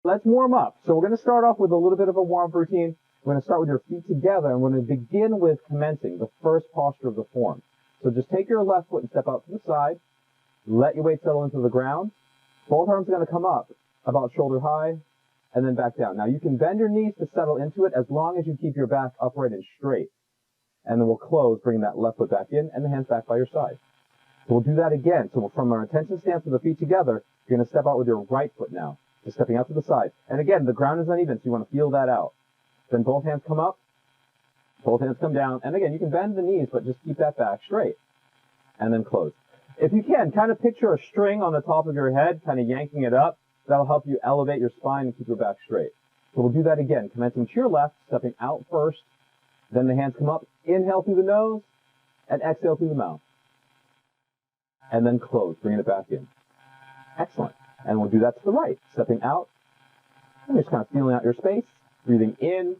let's warm up. So we're going to start off with a little bit of a warm-up routine. We're going to start with your feet together, and we're going to begin with commencing the first posture of the form. So just take your left foot and step out to the side. Let your weight settle into the ground. Both arms are going to come up about shoulder high, and then back down. Now you can bend your knees to settle into it as long as you keep your back upright and straight. And then we'll close, bringing that left foot back in and the hands back by your side. So we'll do that again. So from our attention stance with the feet together, you're going to step out with your right foot now. Just stepping out to the side. And again, the ground is uneven, so you want to feel that out. Then both hands come up, both hands come down. And again, you can bend the knees, but just keep that back straight. And then close. If you can, kind of picture a string on the top of your head, kind of yanking it up. That'll help you elevate your spine and keep your back straight. So we'll do that again, commencing to your left, stepping out first. Then the hands come up. Inhale through the nose and exhale through the mouth. And then close, bringing it back in. Excellent. And we'll do that to the right, stepping out. And just kind of feeling out your space, breathing in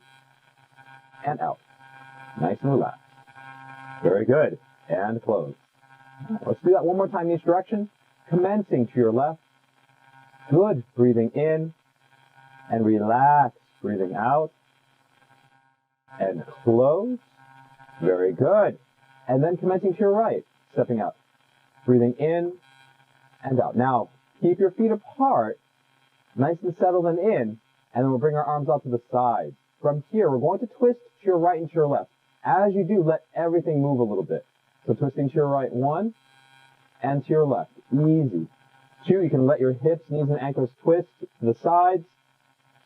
and out. Nice and relaxed. Very good. And close. Let's do that one more time in each direction. Commencing to your left. Good. Breathing in and relax. Breathing out and close. Very good. And then commencing to your right, stepping out. Breathing in and out. Now, keep your feet apart, nice and settled and in, and then we'll bring our arms out to the sides. From here, we're going to twist to your right and to your left. As you do, let everything move a little bit. So twisting to your right, 1, and to your left. Easy. 2, you can let your hips, knees, and ankles twist to the sides.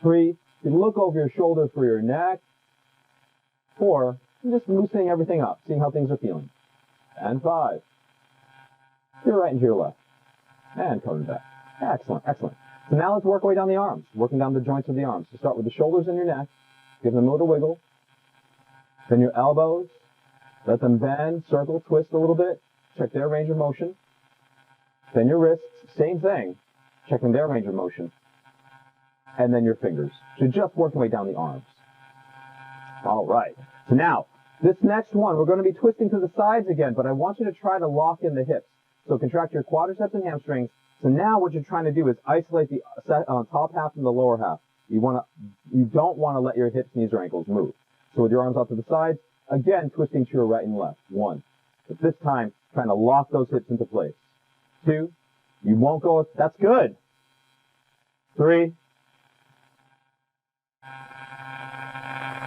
3, you can look over your shoulder for your neck. 4, you're just loosening everything up, seeing how things are feeling. And 5, to your right and to your left. And coming back. Excellent, excellent. So now let's work our way down the arms, working down the joints of the arms. So start with the shoulders and your neck. Give them a little wiggle. Then your elbows. Let them bend, circle, twist a little bit. Check their range of motion. Then your wrists, same thing. Checking their range of motion. And then your fingers. So just work your way down the arms. All right. So now, this next one, we're going to be twisting to the sides again, but I want you to try to lock in the hips. So contract your quadriceps and hamstrings. So now what you're trying to do is isolate the top half and the lower half. You don't want to let your hips, knees, or ankles move. So with your arms out to the sides, again, twisting to your right and left. 1. But this time, trying to lock those hips into place. 2. You won't go, that's good. 3.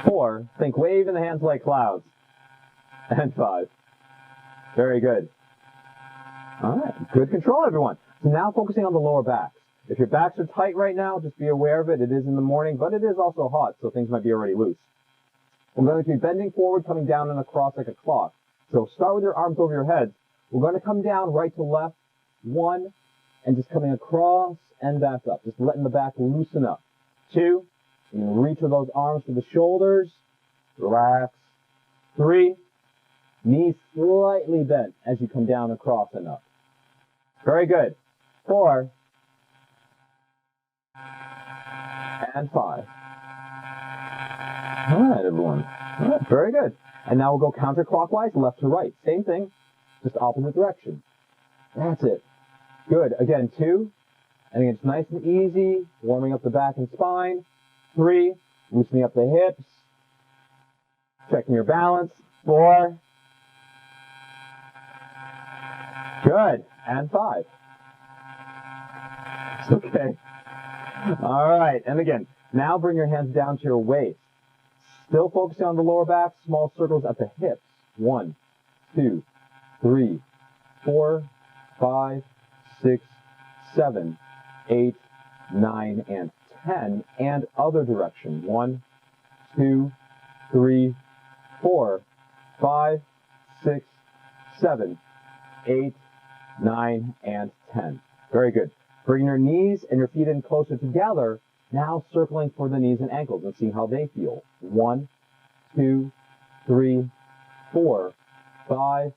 4. Think waving the hands like clouds. And 5. Very good. All right, good control, everyone. So now focusing on the lower backs. If your backs are tight right now, just be aware of it. It is in the morning, but it is also hot, so things might be already loose. We're going to be bending forward, coming down and across like a clock. So start with your arms over your heads. We're going to come down right to left, 1, and just coming across and back up. Just letting the back loosen up. 2, you can reach with those arms to the shoulders. Relax. 3, knees slightly bent as you come down, across, and up. Very good. 4, and 5. All right, everyone. All right, very good. And now we'll go counterclockwise, left to right. Same thing, just opposite direction. That's it. Good. Again, 2. And again, it's nice and easy, warming up the back and spine. 3, loosening up the hips. Checking your balance. 4. Good. And 5. It's okay. All right. And again, now bring your hands down to your waist. Still focusing on the lower back, small circles at the hips. 1, 2, 3, 4, 5, 6, 7, 8, 9, and 10. And other direction. 1, 2, 3, 4, 5, 6, 7, 8, 9, and 10. Very good. Bring your knees and your feet in closer together. Now circling for the knees and ankles and seeing how they feel. 1, 2, 3, 4, 5,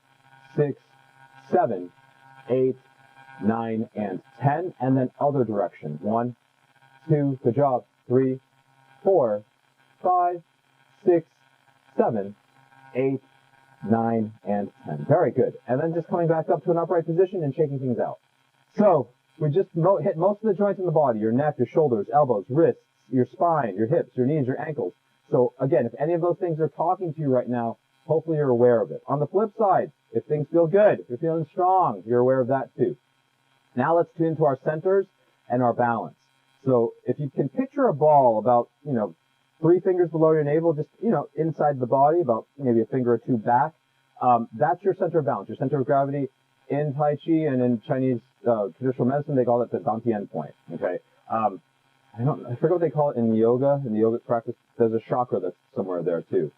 6, 7, 8, 9, and 10. And then other direction. 1, 2, good job. 3, 4, 5, 6, 7, 8, 9, and 10. Very good. And then just coming back up to an upright position and shaking things out. So we just hit most of the joints in the body, your neck, your shoulders, elbows, wrists, your spine, your hips, your knees, your ankles. So again, if any of those things are talking to you right now, hopefully you're aware of it. On the flip side, if things feel good, if you're feeling strong, you're aware of that too. Now let's tune into our centers and our balance. So if you can picture a ball about, 3 fingers below your navel, just, inside the body, about maybe a finger or 2 back, that's your center of balance, your center of gravity. In Tai Chi and in Chinese traditional medicine, they call it the Dantian point, okay? I forget what they call it in yoga. In the yogic practice, there's a chakra that's somewhere there too,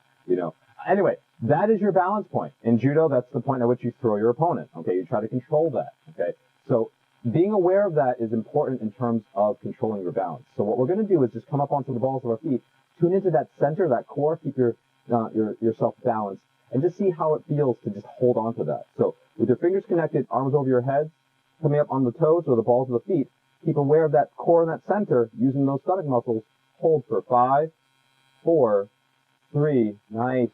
Anyway, that is your balance point. In judo, that's the point at which you throw your opponent, okay? You try to control that, okay? So being aware of that is important in terms of controlling your balance. So what we're going to do is just come up onto the balls of our feet, tune into that center, that core, keep yourself balanced, and just see how it feels to just hold on to that. So with your fingers connected, arms over your head, coming up on the toes or the balls of the feet, keep aware of that core and that center, using those stomach muscles. Hold for 5, 4, 3, nice,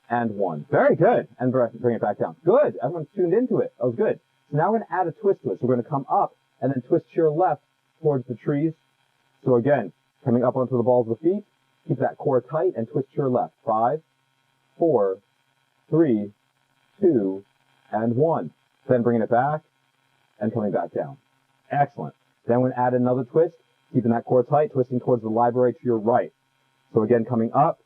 and 1. Very good. And bring it back down. Good. Everyone's tuned into it. That was good. So now we're going to add a twist to it. So we're going to come up and then twist to your left towards the trees. So again, coming up onto the balls of the feet, keep that core tight and twist to your left. 5, 4, 3, 2, and 1. Then bringing it back and coming back down. Excellent. Then we're going to add another twist, keeping that core tight, twisting towards the library to your right. So again, coming up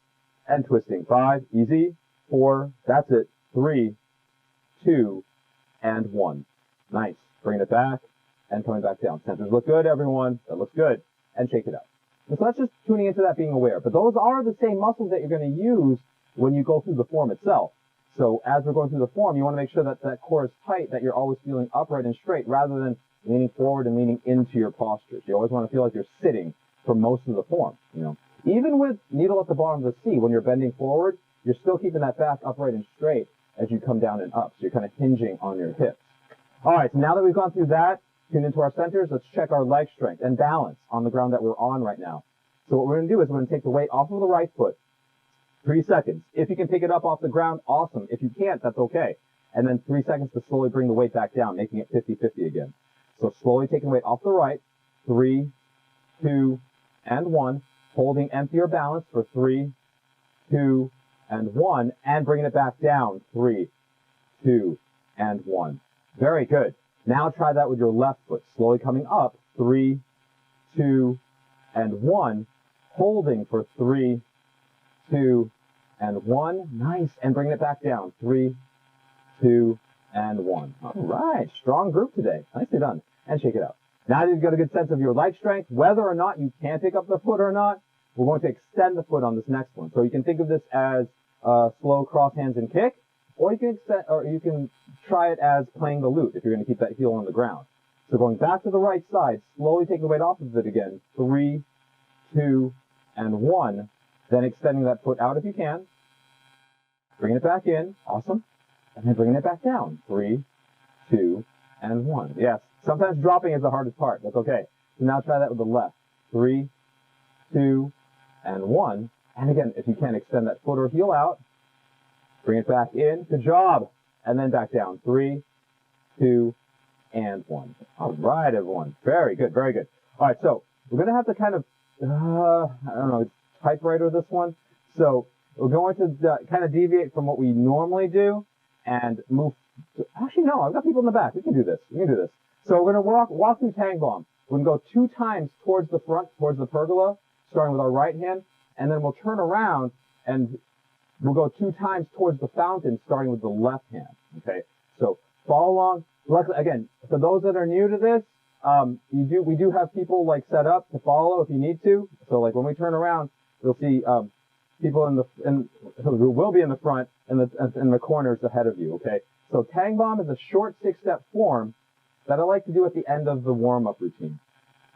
and twisting. 5, easy. 4, that's it. 3, 2, and 1. Nice. Bringing it back and coming back down. Centers look good, everyone. That looks good. And shake it out. And so that's just tuning into that, being aware. But those are the same muscles that you're going to use when you go through the form itself. So as we're going through the form, you want to make sure that that core is tight, that you're always feeling upright and straight, rather than leaning forward and leaning into your postures. You always want to feel like you're sitting for most of the form. Even with needle at the bottom of the C, when you're bending forward, you're still keeping that back upright and straight as you come down and up. So you're kind of hinging on your hips. All right, so now that we've gone through that, tune into our centers, let's check our leg strength and balance on the ground that we're on right now. So what we're going to do is we're going to take the weight off of the right foot. 3 seconds. If you can pick it up off the ground, awesome. If you can't, that's okay. And then 3 seconds to slowly bring the weight back down, making it 50-50 again. So slowly taking weight off the right. 3, 2, and 1. Holding empty or balance for 3, 2, and 1. And bringing it back down. 3, 2, and 1. Very good. Now try that with your left foot. Slowly coming up. 3, 2, and 1. Holding for 3, 2, and 1. Nice. And bringing it back down. 3, 2, and 1. All right. Strong group today. Nicely done. And shake it out. Now that you've got a good sense of your leg strength, whether or not you can pick up the foot or not, we're going to extend the foot on this next one. So you can think of this as slow cross hands and kick, or you can try it as playing the lute if you're going to keep that heel on the ground. So going back to the right side, slowly taking the weight off of it again. 3, 2, and 1. Then extending that foot out if you can. Bringing it back in. Awesome. And then bringing it back down. 3, 2, and 1. Yes. Sometimes dropping is the hardest part. That's okay. So now try that with the left. 3, 2, and 1. And again, if you can, extend that foot or heel out. Bring it back in. Good job. And then back down. 3, 2, and 1. All right, everyone. Very good. Very good. All right. So we're going to have to kind of, typewriter this one. So we're going to kind of deviate from what we normally do and move. Actually, no, I've got people in the back. We can do this. We can do this. So we're going to walk through Tang Bomb. We're going to go 2 times towards the front, towards the pergola, starting with our right hand, and then we'll turn around and we'll go 2 times towards the fountain, starting with the left hand. Okay. So follow along. Luckily, again, for those that are new to this, we do have people like set up to follow if you need to. So like when we turn around, you'll see people who will be in the front and in the corners ahead of you. Okay. So Tang Bomb is a short 6-step form that I like to do at the end of the warm-up routine.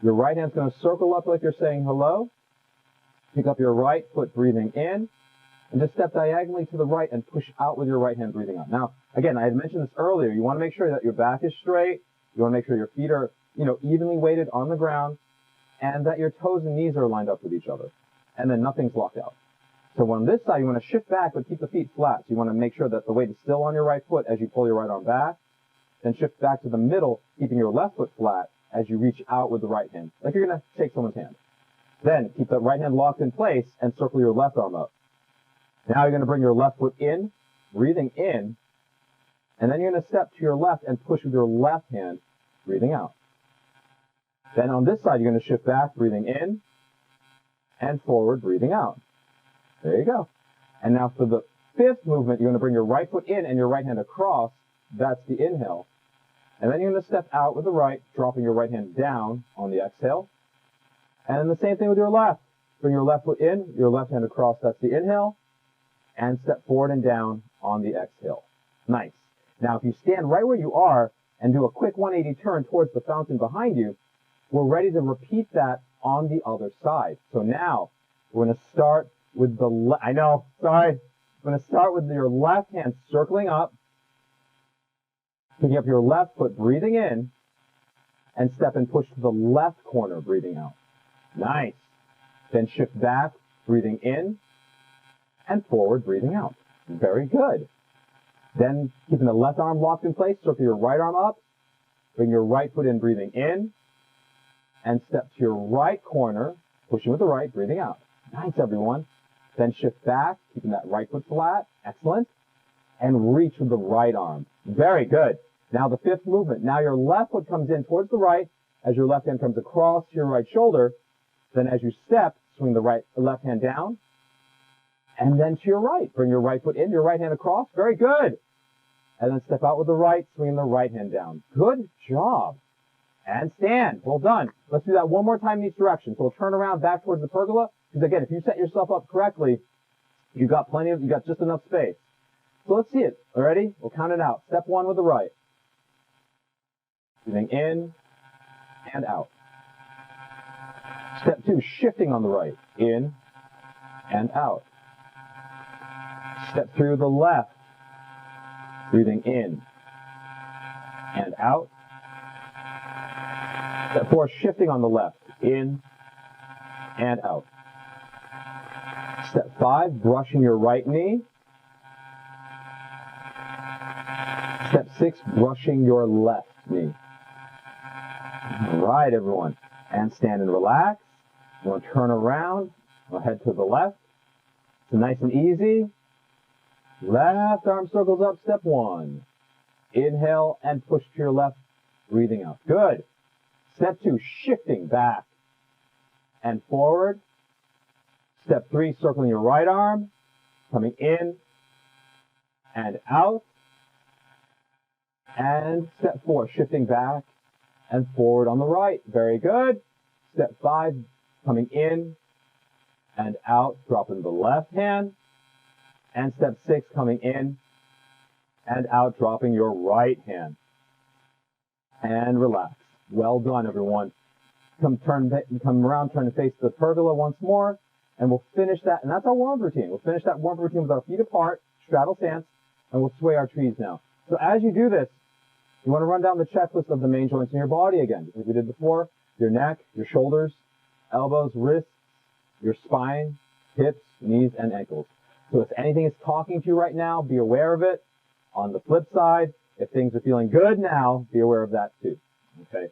Your right hand's going to circle up like you're saying hello. Pick up your right foot, breathing in, and just step diagonally to the right and push out with your right hand, breathing out. Now, again, I had mentioned this earlier. You want to make sure that your back is straight. You want to make sure your feet are, evenly weighted on the ground, and that your toes and knees are lined up with each other, and then nothing's locked out. So on this side, you want to shift back, but keep the feet flat. So you want to make sure that the weight is still on your right foot as you pull your right arm back. Then shift back to the middle, keeping your left foot flat, as you reach out with the right hand, like you're going to shake someone's hand. Then keep the right hand locked in place and circle your left arm up. Now you're going to bring your left foot in, breathing in, and then you're going to step to your left and push with your left hand, breathing out. Then on this side, you're going to shift back, breathing in, and forward, breathing out. There you go. And now for the fifth movement, you're going to bring your right foot in and your right hand across. That's the inhale. And then you're going to step out with the right, dropping your right hand down on the exhale. And then the same thing with your left. Bring your left foot in, your left hand across. That's the inhale. And step forward and down on the exhale. Nice. Now, if you stand right where you are and do a quick 180 turn towards the fountain behind you, we're ready to repeat that on the other side. So now, we're going to start with the I'm going to start with your left hand circling up, picking up your left foot, breathing in, and step and push to the left corner, breathing out. Nice. Then shift back, breathing in, and forward, breathing out. Very good. Then, keeping the left arm locked in place, circle your right arm up, bring your right foot in, breathing in, and step to your right corner, pushing with the right, breathing out. Nice, everyone. Then shift back, keeping that right foot flat. Excellent. And reach with the right arm. Very good. Now the fifth movement. Now your left foot comes in towards the right as your left hand comes across your right shoulder. Then as you step, swing the left hand down. And then to your right. Bring your right foot in, your right hand across. Very good. And then step out with the right, swing the right hand down. Good job. And stand. Well done. Let's do that one more time in each direction. So we'll turn around back towards the pergola. Because again, if you set yourself up correctly, you got just enough space. So let's see it. All ready? We'll count it out. Step one with the right. Breathing in and out. Step two, shifting on the right. In and out. Step three with the left. Breathing in and out. Step four, shifting on the left. In and out. Step five, brushing your right knee. Step six, brushing your left knee. All right, everyone. And stand and relax. We'll turn around. We'll head to the left. So nice and easy. Left arm circles up. Step one. Inhale and push to your left. Breathing out. Good. Step two, shifting back and forward. Step three, circling your right arm, coming in and out. And step four, shifting back and forward on the right. Very good. Step five, coming in and out, dropping the left hand. And step six, coming in and out, dropping your right hand. And relax. Well done, everyone. Come around, turn to face the pergola once more, and we'll finish that. And that's our warm-up routine. We'll finish that warm-up routine with our feet apart, straddle stance, and we'll sway our trees now. So as you do this, you want to run down the checklist of the main joints in your body again, just like we did before. Your neck, your shoulders, elbows, wrists, your spine, hips, knees, and ankles. So if anything is talking to you right now, be aware of it. On the flip side, if things are feeling good now, be aware of that too. Okay?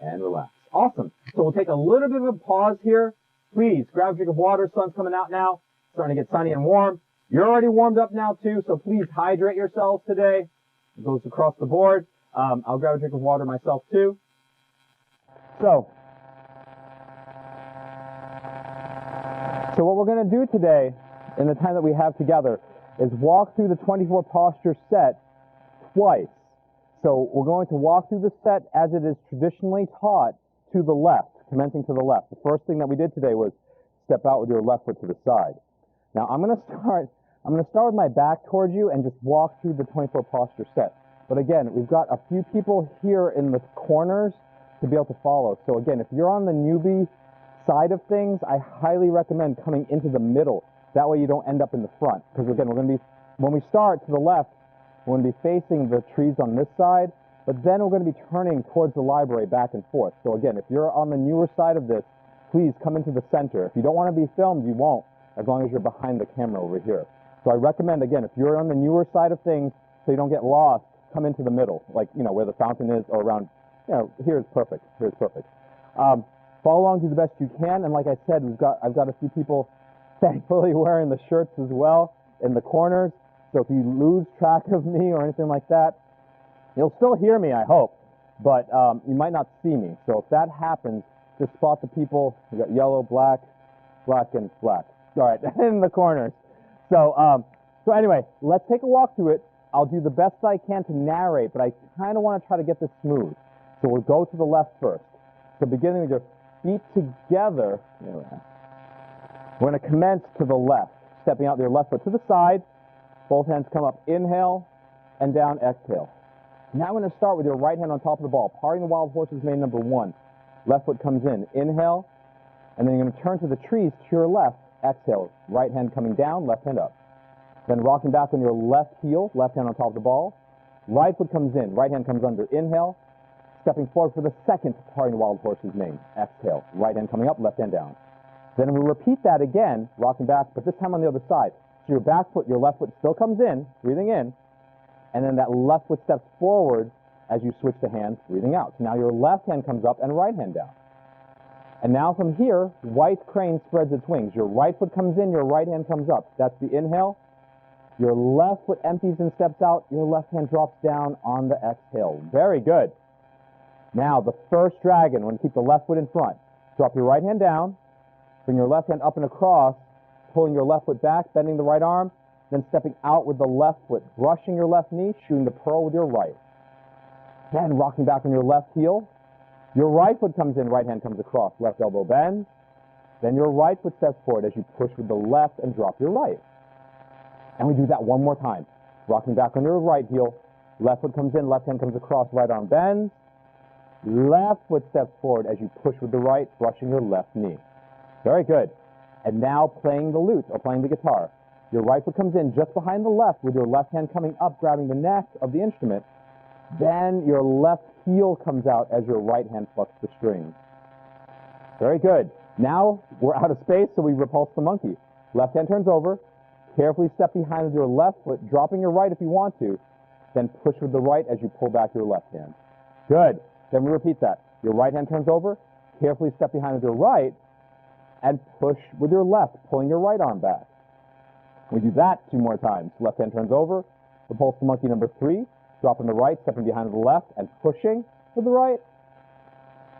And relax. Awesome. So we'll take a little bit of a pause here. Please grab a drink of water. Sun's coming out now. Starting to get sunny and warm. You're already warmed up now too, so please hydrate yourselves today. It goes across the board. I'll grab a drink of water myself too. So what we're going to do today, in the time that we have together, is walk through the 24 posture set twice. So we're going to walk through the set as it is traditionally taught to the left, commencing to the left. The first thing that we did today was step out with your left foot to the side. Now I'm going to start with my back towards you and just walk through the 24 posture set. But again, we've got a few people here in the corners to be able to follow. So again, if you're on the newbie side of things, I highly recommend coming into the middle. That way you don't end up in the front. Because again, when we start to the left, we're going to be facing the trees on this side, but then we're going to be turning towards the library back and forth. So again, if you're on the newer side of this, please come into the center. If you don't want to be filmed, you won't, as long as you're behind the camera over here. So I recommend, again, if you're on the newer side of things, so you don't get lost, come into the middle, like, where the fountain is, or around you know, here's perfect. Here's perfect. Follow along, do the best you can, and like I said, I've got a few people thankfully wearing the shirts as well in the corners. So if you lose track of me or anything like that, you'll still hear me, I hope, but you might not see me. So if that happens, just spot the people. We got yellow, black, black, and black. All right, in the corners. So anyway, let's take a walk through it. I'll do the best I can to narrate, but I kind of want to try to get this smooth. So we'll go to the left first. So beginning with your feet together, we're going to commence to the left, stepping out with your left foot to the side. Both hands come up, inhale, and down, exhale. Now I'm going to start with your right hand on top of the ball, parting the wild horse's mane, number 1. Left foot comes in, inhale, and then you're going to turn to the trees to your left, exhale. Right hand coming down, left hand up. Then rocking back on your left heel, left hand on top of the ball. Right foot comes in, right hand comes under, inhale. Stepping forward for the second, parting the wild horse's mane, exhale. Right hand coming up, left hand down. Then we'll repeat that again, rocking back, but this time on the other side. So your back foot, your left foot still comes in, breathing in, and then that left foot steps forward as you switch the hands, breathing out. So now your left hand comes up and right hand down. And now from here, white crane spreads its wings. Your right foot comes in, your right hand comes up. That's the inhale. Your left foot empties and steps out. Your left hand drops down on the exhale. Very good. Now, the first dragon, we're going to keep the left foot in front. Drop your right hand down, bring your left hand up and across, pulling your left foot back, bending the right arm, then stepping out with the left foot, brushing your left knee, shooting the pearl with your right. Then rocking back on your left heel. Your right foot comes in, right hand comes across, left elbow bends. Then your right foot steps forward as you push with the left and drop your right. And we do that one more time. Rocking back on your right heel, left foot comes in, left hand comes across, right arm bends. Left foot steps forward as you push with the right, brushing your left knee. Very good. And now playing the lute or playing the guitar. Your right foot comes in just behind the left with your left hand coming up, grabbing the neck of the instrument. Then your left heel comes out as your right hand plucks the strings. Very good. Now we're out of space, so we repulse the monkey. Left hand turns over. Carefully step behind with your left foot, dropping your right if you want to. Then push with the right as you pull back your left hand. Good. Then we repeat that. Your right hand turns over. Carefully step behind with your right and push with your left, pulling your right arm back. We do that 2 more times. Left hand turns over. Repulse the monkey, number 3. Dropping the right, stepping behind with the left, and pushing with the right.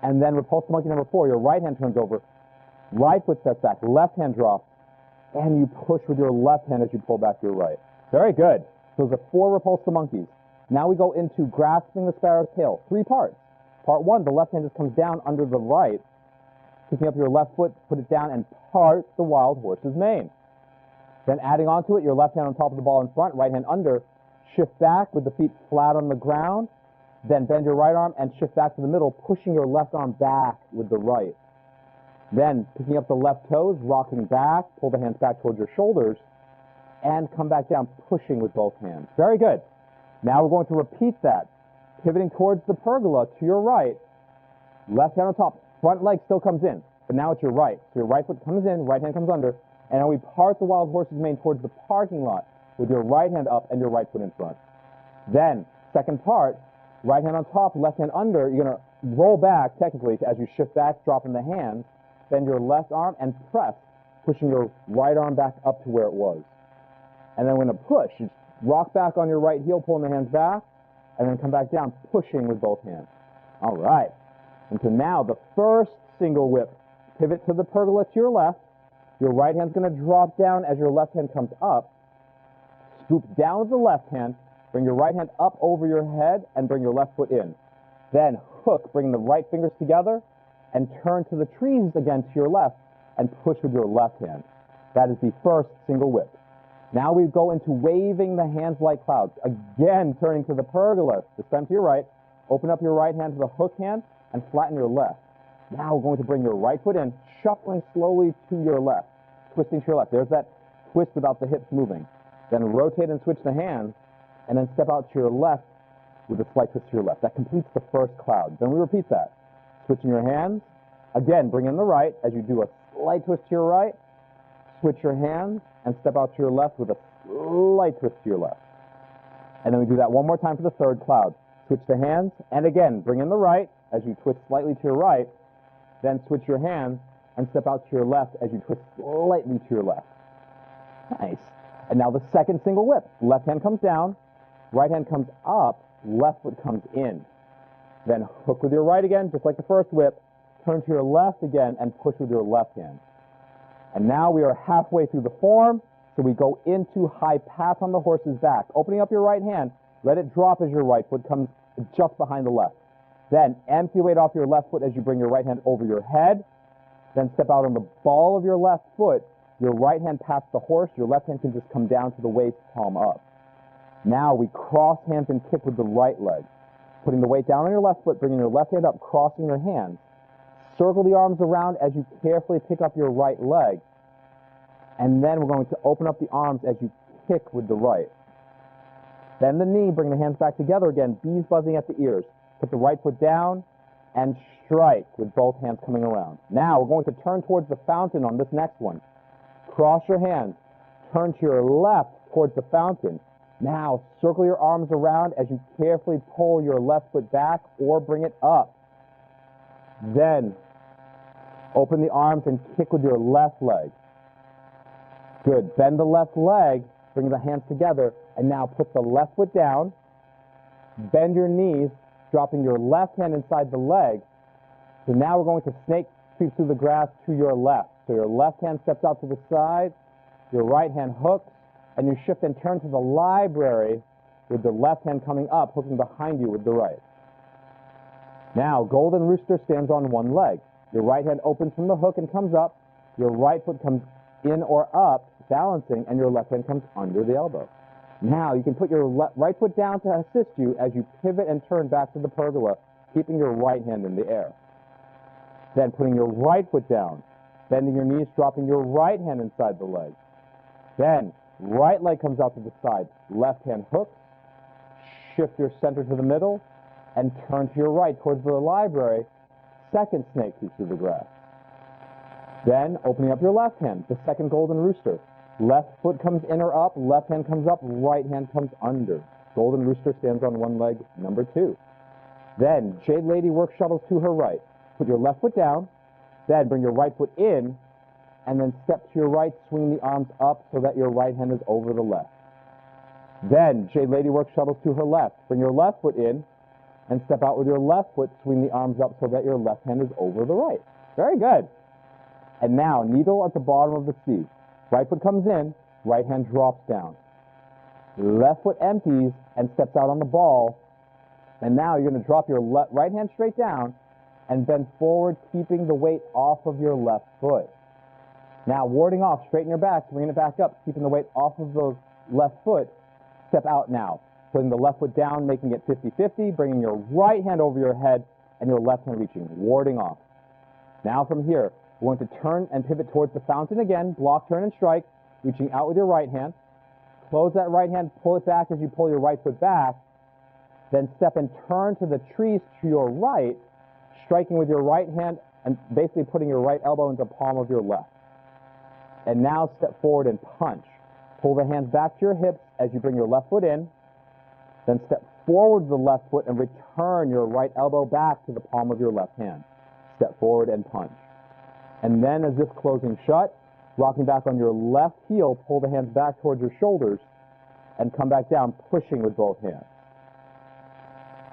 And then repulse the monkey, number 4. Your right hand turns over. Right foot steps back. Left hand drops. And you push with your left hand as you pull back your right. Very good. So those are 4 repulse the monkeys. Now we go into grasping the sparrow's tail. 3 parts. Part 1, the left hand just comes down under the right. Picking up your left foot, put it down, and part the wild horse's mane. Then adding onto it, your left hand on top of the ball in front, right hand under. Shift back with the feet flat on the ground. Then bend your right arm and shift back to the middle, pushing your left arm back with the right. Then picking up the left toes, rocking back, pull the hands back towards your shoulders, and come back down, pushing with both hands. Very good. Now we're going to repeat that. Pivoting towards the pergola to your right. Left hand on top. Front leg still comes in, but now it's your right. So your right foot comes in, right hand comes under, and now we part the wild horse's mane towards the parking lot with your right hand up and your right foot in front. Then, second part, right hand on top, left hand under. You're going to roll back, technically, as you shift back, dropping the hands, bend your left arm and press, pushing your right arm back up to where it was. And then we're going to push. You rock back on your right heel, pulling the hands back, and then come back down, pushing with both hands. All right. And so now the first single whip. Pivot to the pergola to your left. Your right hand's going to drop down as your left hand comes up. Scoop down with the left hand. Bring your right hand up over your head and bring your left foot in. Then hook, bring the right fingers together and turn to the trees again to your left and push with your left hand. That is the first single whip. Now we go into waving the hands like clouds. Again, turning to the pergola, this time to your right. Open up your right hand to the hook hand and flatten your left. Now we're going to bring your right foot in, shuffling slowly to your left, twisting to your left. There's that twist without the hips moving. Then rotate and switch the hands, and then step out to your left with a slight twist to your left. That completes the first cloud. Then we repeat that. Switching your hands. Again, bring in the right as you do a slight twist to your right. Switch your hands and step out to your left with a slight twist to your left. And then we do that one more time for the third cloud. Switch the hands, and again, bring in the right, as you twist slightly to your right, then switch your hands and step out to your left as you twist slightly to your left. Nice. And now the second single whip. Left hand comes down, right hand comes up, left foot comes in. Then hook with your right again, just like the first whip. Turn to your left again and push with your left hand. And now we are halfway through the form, so we go into high pass on the horse's back. Opening up your right hand, let it drop as your right foot comes just behind the left. Then empty weight off your left foot as you bring your right hand over your head. Then step out on the ball of your left foot. Your right hand pats the horse. Your left hand can just come down to the waist, palm up. Now we cross hands and kick with the right leg. Putting the weight down on your left foot, bringing your left hand up, crossing your hands. Circle the arms around as you carefully pick up your right leg. And then we're going to open up the arms as you kick with the right. Bend the knee, bring the hands back together again, bees buzzing at the ears. Put the right foot down and strike with both hands coming around. Now we're going to turn towards the fountain on this next one. Cross your hands, turn to your left towards the fountain. Now circle your arms around as you carefully pull your left foot back or bring it up. Then open the arms and kick with your left leg. Good. Bend the left leg, bring the hands together, and now put the left foot down. Bend your knees, dropping your left hand inside the leg. So now we're going to snake sweep through the grass to your left. So your left hand steps out to the side, your right hand hooks, and you shift and turn to the library with the left hand coming up, hooking behind you with the right. Now, golden rooster stands on one leg. Your right hand opens from the hook and comes up. Your right foot comes in or up, balancing, and your left hand comes under the elbow. Now, you can put your right foot down to assist you as you pivot and turn back to the pergola, keeping your right hand in the air. Then putting your right foot down, bending your knees, dropping your right hand inside the leg. Then, right leg comes out to the side, left hand hooks, shift your center to the middle, and turn to your right towards the library. Second snake sweep through the grass. Then, opening up your left hand, the second golden rooster. Left foot comes in or up, left hand comes up, right hand comes under. Golden rooster stands on one leg, number 2. Then, Jade Lady works shuttles to her right. Put your left foot down, then bring your right foot in, and then step to your right, swing the arms up so that your right hand is over the left. Then, Jade Lady works shuttles to her left. Bring your left foot in, and step out with your left foot, swing the arms up so that your left hand is over the right. Very good. And now, needle at the bottom of the C. Right foot comes in, right hand drops down. Left foot empties and steps out on the ball. And now you're going to drop your right hand straight down and bend forward, keeping the weight off of your left foot. Now, warding off, straighten your back, bring it back up, keeping the weight off of the left foot. Step out now, putting the left foot down, making it 50-50, bringing your right hand over your head and your left hand reaching, warding off. Now from here, we're going to turn and pivot towards the fountain again, block, turn, and strike, reaching out with your right hand. Close that right hand, pull it back as you pull your right foot back. Then step and turn to the trees to your right, striking with your right hand and basically putting your right elbow into the palm of your left. And now step forward and punch. Pull the hands back to your hips as you bring your left foot in. Then step forward the left foot and return your right elbow back to the palm of your left hand. Step forward and punch. And then, as if closing shut, rocking back on your left heel, pull the hands back towards your shoulders and come back down, pushing with both hands.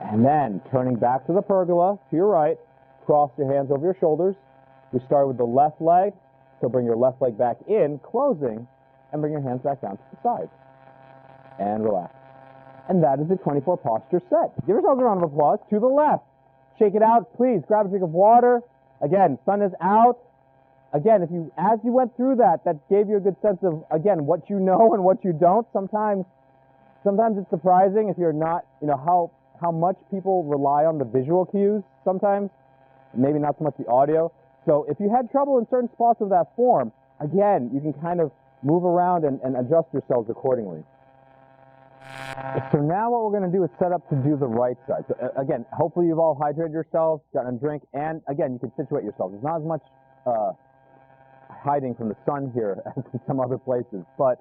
And then, turning back to the pergola, to your right, cross your hands over your shoulders. We start with the left leg, so bring your left leg back in, closing, and bring your hands back down to the side. And relax. And that is the 24 posture set. Give yourselves a round of applause. To the left. Shake it out, please. Grab a drink of water. Again, sun is out. Again, as you went through that gave you a good sense of, again, what you know and what you don't. Sometimes it's surprising if you're not, how much people rely on the visual cues sometimes, maybe not so much the audio. So if you had trouble in certain spots of that form, again, you can kind of move around and adjust yourselves accordingly. So now what we're going to do is set up to do the right side. So again, hopefully you've all hydrated yourselves, gotten a drink, and again, you can situate yourselves. There's not as much hiding from the sun here as in some other places. But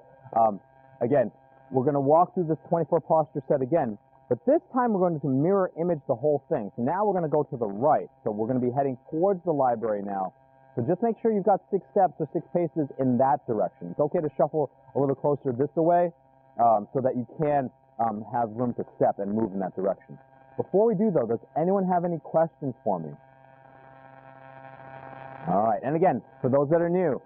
again, we're going to walk through this 24 posture set again. But this time we're going to mirror image the whole thing. So now we're going to go to the right. So we're going to be heading towards the library now. So just make sure you've got 6 steps or 6 paces in that direction. It's okay to shuffle a little closer this way so that you can have room to step and move in that direction. Before we do, though, does anyone have any questions for me? All right. And again, for those that are new,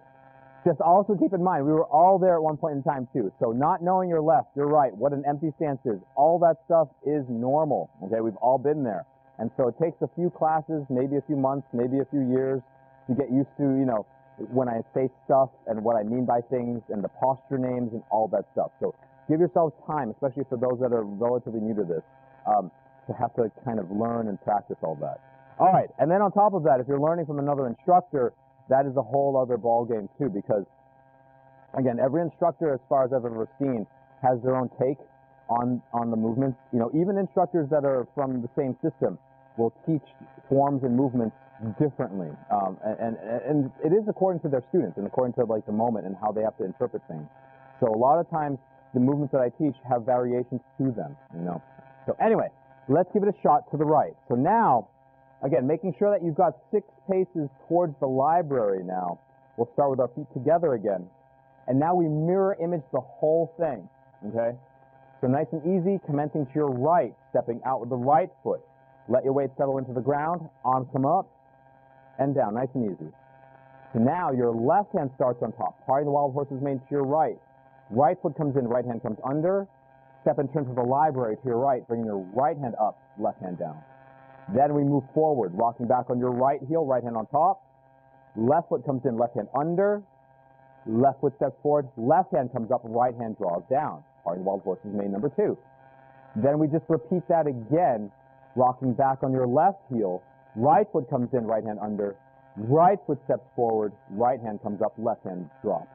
just also keep in mind, we were all there at one point in time, too. So not knowing your left, your right, what an empty stance is, all that stuff is normal. Okay, we've all been there. And so it takes a few classes, maybe a few months, maybe a few years to get used to, you know, when I say stuff and what I mean by things and the posture names and all that stuff. So give yourselves time, especially for those that are relatively new to this, to have to kind of learn and practice all that. All right, and then on top of that, if you're learning from another instructor, that is a whole other ball game too, because again, every instructor, as far as I've ever seen, has their own take on the movements. You know, even instructors that are from the same system will teach forms and movements differently, and it is according to their students and according to like the moment and how they have to interpret things. So a lot of times the movements that I teach have variations to them, you know. So anyway, let's give it a shot to the right. So now, again, making sure that you've got 6 paces towards the library now. We'll start with our feet together again. And now we mirror image the whole thing, okay? So nice and easy, commencing to your right, stepping out with the right foot. Let your weight settle into the ground, arms come up, and down, nice and easy. So now your left hand starts on top, parting the wild horse's mane to your right. Right foot comes in, right hand comes under. Step and turn to the library to your right, bringing your right hand up, left hand down. Then we move forward, rocking back on your right heel, right hand on top. Left foot comes in, left hand under. Left foot steps forward, left hand comes up, right hand draws down. Parting the wild horse's mane, number 2. Then we just repeat that again, rocking back on your left heel. Right foot comes in, right hand under. Right foot steps forward, right hand comes up, left hand drops.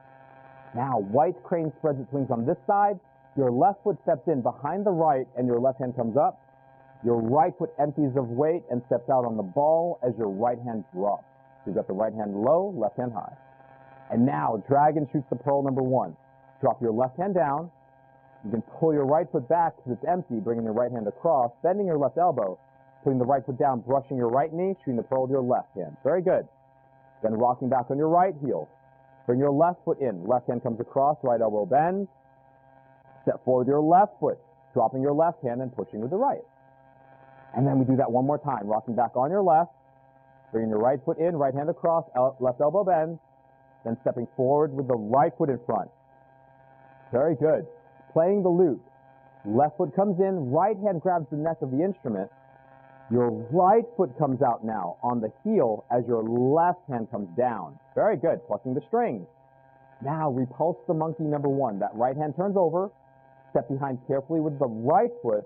Now, white crane spreads its wings on this side. Your left foot steps in behind the right, and your left hand comes up. Your right foot empties of weight and steps out on the ball as your right hand drops. So you've got the right hand low, left hand high. And now, dragon shoots the pearl, number 1. Drop your left hand down. You can pull your right foot back because it's empty, bringing your right hand across, bending your left elbow, putting the right foot down, brushing your right knee, shooting the pearl with your left hand. Very good. Then rocking back on your right heel. Bring your left foot in. Left hand comes across, right elbow bends. Step forward with your left foot, dropping your left hand and pushing with the right. And then we do that one more time, rocking back on your left, bringing your right foot in, right hand across, left elbow bends, then stepping forward with the right foot in front. Very good. Playing the lute. Left foot comes in, right hand grabs the neck of the instrument. Your right foot comes out now on the heel as your left hand comes down. Very good. Plucking the strings. Now repulse the monkey, number 1. That right hand turns over. Step behind carefully with the right foot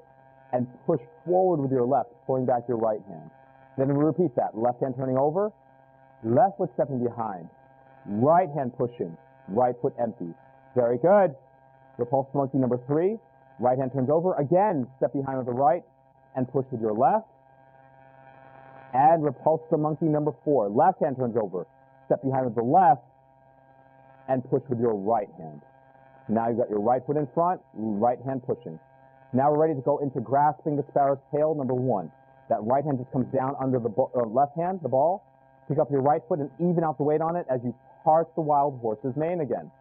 and push forward with your left, pulling back your right hand. Then we repeat that. Left hand turning over. Left foot stepping behind. Right hand pushing. Right foot empties. Very good. Repulse the monkey, number 3. Right hand turns over. Again, step behind with the right and push with your left. And repulse the monkey, number 4. Left hand turns over. Step behind with the left and push with your right hand. Now you've got your right foot in front, right hand pushing. Now we're ready to go into grasping the sparrow's tail, number 1. That right hand just comes down under the left hand, the ball. Pick up your right foot and even out the weight on it as you part the wild horse's mane again.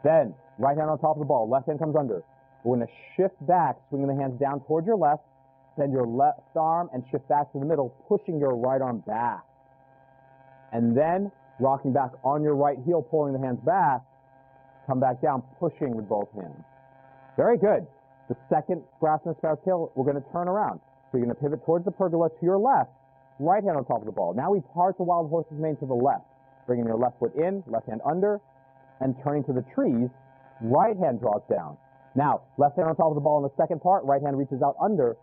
Then, right hand on top of the ball, left hand comes under. We're going to shift back, swinging the hands down towards your left, bend your left arm and shift back to the middle, pushing your right arm back. And then, rocking back on your right heel, pulling the hands back, come back down, pushing with both hands. Very good. The second grasping the sparrow's tail, we're going to turn around. So you're going to pivot towards the pergola to your left, right hand on top of the ball. Now we part the wild horse's mane to the left, bringing your left foot in, left hand under, and turning to the trees, right hand draws down. Now, left hand on top of the ball in the second part, right hand reaches out under.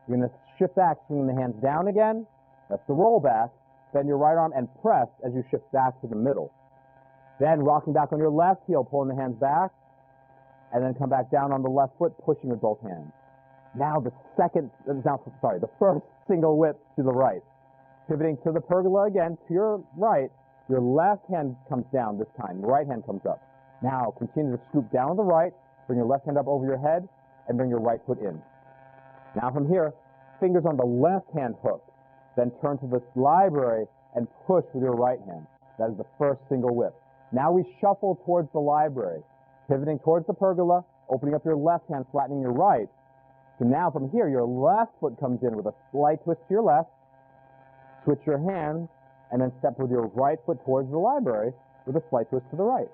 You're going to shift back, swinging the hands down again. That's the roll back. Bend your right arm and press as you shift back to the middle. Then rocking back on your left heel, pulling the hands back, and then come back down on the left foot, pushing with both hands. Now the first single whip to the right. Pivoting to the pergola again, to your right, your left hand comes down this time, right hand comes up. Now continue to scoop down on the right, bring your left hand up over your head, and bring your right foot in. Now from here, fingers on the left hand hook. Then turn to the library and push with your right hand. That is the first single whip. Now we shuffle towards the library, pivoting towards the pergola, opening up your left hand, flattening your right. So now from here, your left foot comes in with a slight twist to your left, switch your hands, and then step with your right foot towards the library with a slight twist to the right.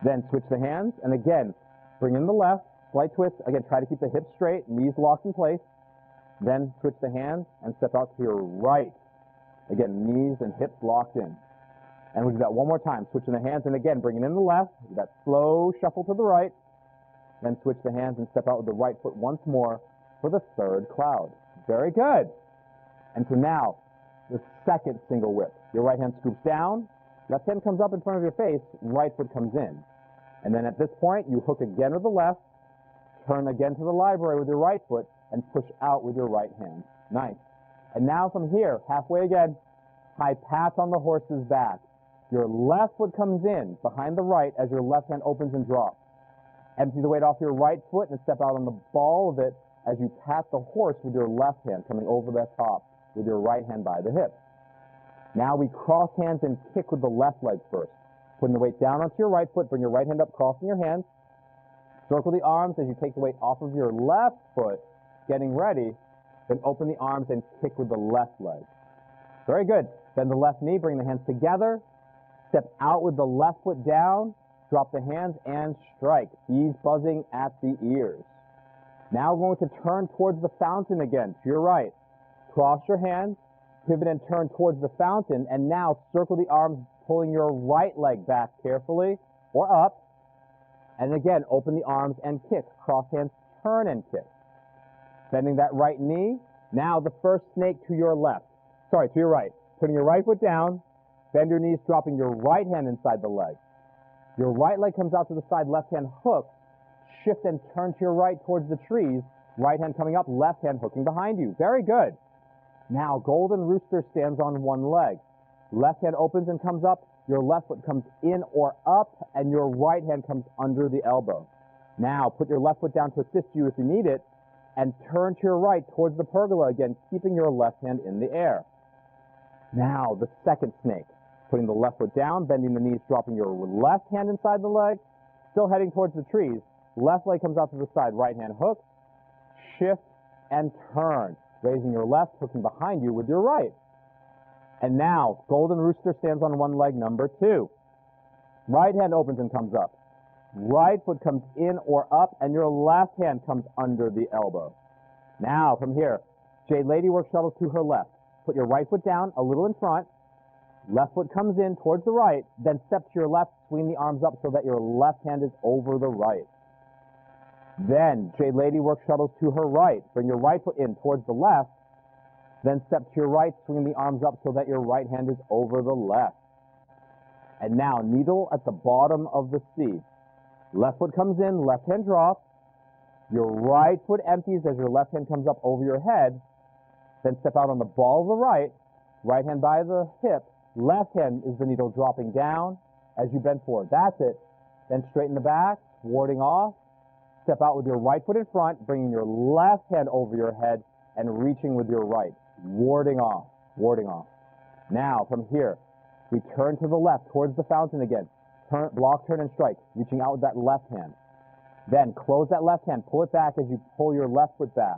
Then switch the hands, and again, bring in the left, slight twist. Again, try to keep the hips straight, knees locked in place. Then switch the hands and step out to your right. Again, knees and hips locked in. And we'll do that one more time. Switching the hands, and again, bringing in the left, that slow shuffle to the right. Then switch the hands and step out with the right foot once more for the third cloud. Very good. And so now, the second single whip. Your right hand scoops down, left hand comes up in front of your face, right foot comes in. And then at this point, you hook again with the left, turn again to the library with your right foot, and push out with your right hand. Nice. And now from here, halfway again, high pass on the horse's back. Your left foot comes in behind the right as your left hand opens and drops. Empty the weight off your right foot and step out on the ball of it as you pat the horse with your left hand coming over the top with your right hand by the hip. Now we cross hands and kick with the left leg first. Putting the weight down onto your right foot, bring your right hand up, crossing your hands. Circle the arms as you take the weight off of your left foot, getting ready. Then open the arms and kick with the left leg. Very good. Bend the left knee, bring the hands together. Step out with the left foot down, drop the hands and strike. Bees buzzing at the ears. Now we're going to turn towards the fountain again, to your right. Cross your hands, pivot and turn towards the fountain, and now circle the arms, pulling your right leg back carefully, or up. And again, open the arms and kick. Cross hands, turn and kick. Bending that right knee. Now the first snake to your left. Sorry, to your right. Putting your right foot down, bend your knees, dropping your right hand inside the leg. Your right leg comes out to the side, left hand hook. Shift and turn to your right towards the trees. Right hand coming up, left hand hooking behind you. Very good. Now, golden rooster stands on one leg. Left hand opens and comes up. Your left foot comes in or up, and your right hand comes under the elbow. Now, put your left foot down to assist you if you need it, and turn to your right towards the pergola again, keeping your left hand in the air. Now, the second snake. Putting the left foot down, bending the knees, dropping your left hand inside the leg, still heading towards the trees. Left leg comes out to the side, right hand hook, shift, and turn. Raising your left, hooking behind you with your right. And now, golden rooster stands on one leg, number 2. Right hand opens and comes up. Right foot comes in or up, and your left hand comes under the elbow. Now, from here, Jade Lady work shuttles to her left. Put your right foot down, a little in front. Left foot comes in towards the right, then step to your left, swing the arms up so that your left hand is over the right. Then, Jade Lady work shuttles to her right. Bring your right foot in towards the left, then step to your right, swing the arms up so that your right hand is over the left. And now, needle at the bottom of the C. Left foot comes in, left hand drops. Your right foot empties as your left hand comes up over your head. Then step out on the ball of the right. Right hand by the hip. Left hand is the needle dropping down as you bend forward. That's it. Then straighten the back, warding off. Step out with your right foot in front, bringing your left hand over your head and reaching with your right. Warding off, warding off. Now, from here, we turn to the left towards the fountain again. Turn, block, turn, and strike, reaching out with that left hand. Then close that left hand, pull it back as you pull your left foot back.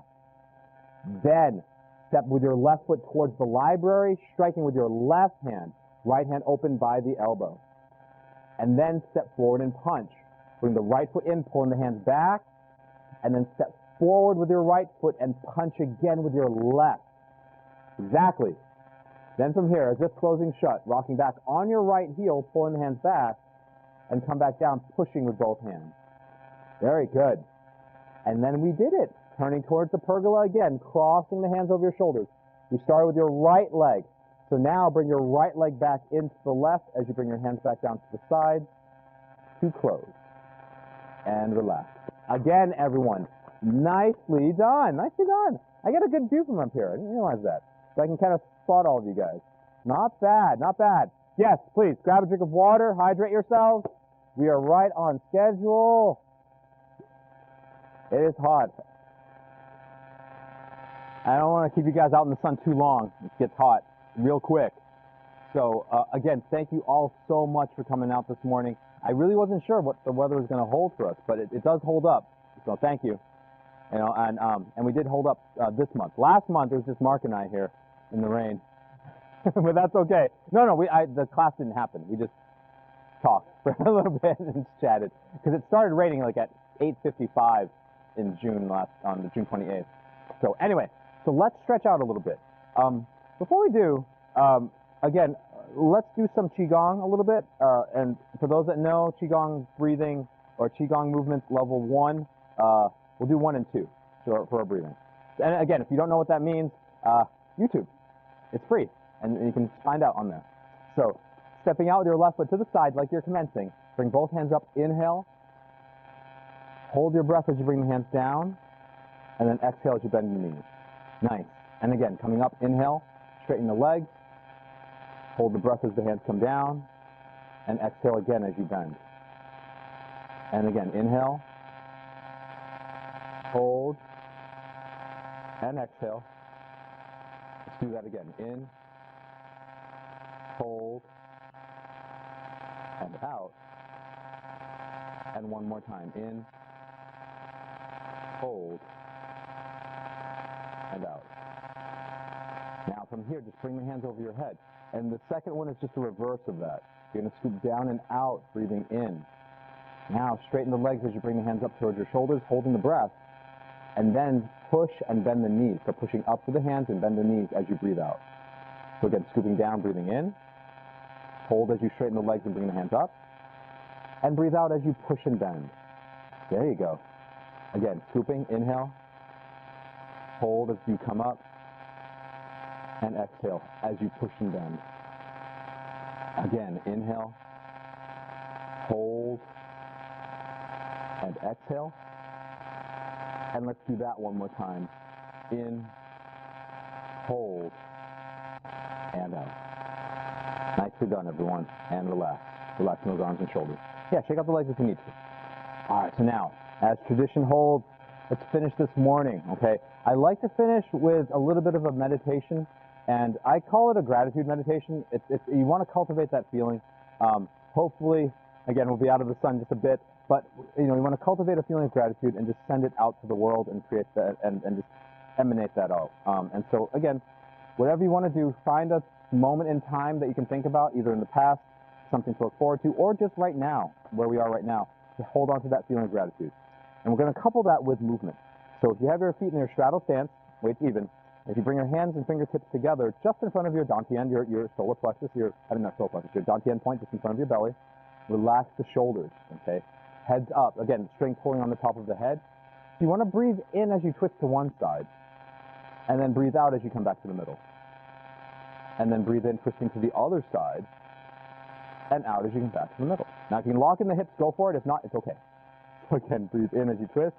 Then step with your left foot towards the library, striking with your left hand, right hand open by the elbow. And then step forward and punch. Bring the right foot in, pulling the hands back, and then step forward with your right foot and punch again with your left. Exactly. Then from here, as if closing shut, rocking back on your right heel, pulling the hands back, and come back down, pushing with both hands. Very good. And then we did it. Turning towards the pergola again, crossing the hands over your shoulders. You started with your right leg. So now bring your right leg back into the left as you bring your hands back down to the side to close. And relax. Again, everyone, nicely done. Nicely done. I get a good view from up here. I didn't realize that. So I can kind of spot all of you guys. Not bad, not bad. Yes, please, grab a drink of water, hydrate yourselves. We are right on schedule. It is hot. I don't want to keep you guys out in the sun too long. It gets hot real quick. So again, thank you all so much for coming out this morning. I really wasn't sure what the weather was going to hold for us, but it does hold up. So thank you. You know, and we did hold up this month. Last month it was just Mark and I here in the rain, but that's okay. No, the class didn't happen. We just talked for a little bit and chatted because it started raining like at 8:55 in June on the June 28th. So anyway, so let's stretch out a little bit. Before we do, again, let's do some qigong a little bit. And for those that know qigong breathing or qigong movements level 1, we'll do 1 and 2 for our breathing. And again, if you don't know what that means, YouTube, it's free, and you can find out on there. So stepping out with your left foot to the side like you're commencing, bring both hands up, inhale, hold your breath as you bring the hands down, and then exhale as you bend the knees. Nice. And again, coming up, inhale, straighten the legs, hold the breath as the hands come down, and exhale again as you bend. And again, inhale, hold, and exhale. Let's do that again. In, hold, and out. And one more time. In, hold, and out. Now from here, just bring the hands over your head. And the second one is just the reverse of that. You're going to scoop down and out, breathing in. Now straighten the legs as you bring the hands up towards your shoulders, holding the breath. And then push and bend the knees. So pushing up with the hands and bend the knees as you breathe out. So again, scooping down, breathing in. Hold as you straighten the legs and bring the hands up. And breathe out as you push and bend. There you go. Again, scooping, inhale. Hold as you come up. And exhale as you push and bend. Again, inhale. Hold. And exhale. And let's do that one more time. In, hold, and out. Nicely done, everyone. And relax. Relaxing those arms and shoulders. Yeah, shake out the legs if you need to. All right, so now, as tradition holds, let's finish this morning, okay? I like to finish with a little bit of a meditation, and I call it a gratitude meditation. You want to cultivate that feeling. Hopefully, again, we'll be out of the sun just a bit, but you want to cultivate a feeling of gratitude and just send it out to the world and create that and just emanate that out. And so again, whatever you want to do, find a moment in time that you can think about, either in the past, something to look forward to, or just right now, where we are right now, to hold on to that feeling of gratitude. And we're going to couple that with movement. So if you have your feet in your straddle stance, weights even, if you bring your hands and fingertips together just in front of your dantian, your solar plexus, your dantian point just in front of your belly, relax the shoulders, okay? Heads up. Again, string pulling on the top of the head. So you want to breathe in as you twist to one side, and then breathe out as you come back to the middle. And then breathe in, twisting to the other side, and out as you come back to the middle. Now, if you can lock in the hips, go for it. If not, it's okay. So again, breathe in as you twist,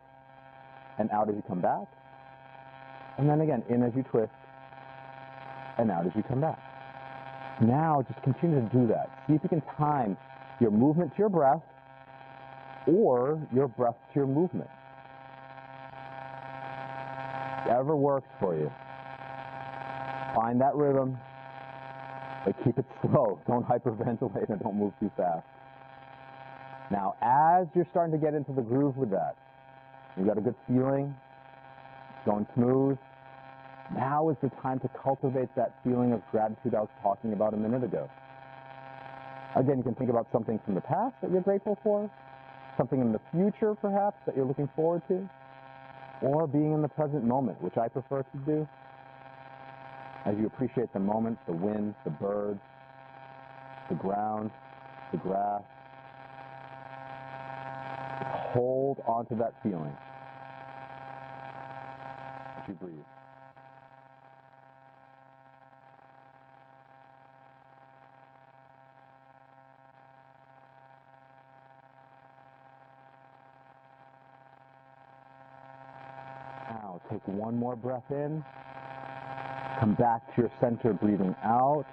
and out as you come back. And then again, in as you twist, and out as you come back. Now, just continue to do that. See if you can time your movement to your breath, or your breath to your movement. Whatever works for you. Find that rhythm, but keep it slow. Don't hyperventilate and don't move too fast. Now, as you're starting to get into the groove with that, you've got a good feeling, it's going smooth. Now is the time to cultivate that feeling of gratitude I was talking about a minute ago. Again, you can think about something from the past that you're grateful for, something in the future, perhaps, that you're looking forward to, or being in the present moment, which I prefer to do. As you appreciate the moment, the wind, the birds, the ground, the grass, hold onto that feeling as you breathe. Now, take one more breath in. Come back to your center, breathing out.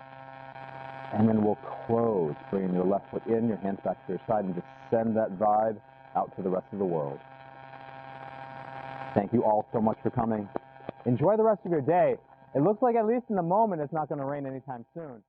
And then we'll close, bringing your left foot in, your hands back to your side, and just send that vibe out to the rest of the world. Thank you all so much for coming. Enjoy the rest of your day. It looks like, at least in the moment, it's not going to rain anytime soon.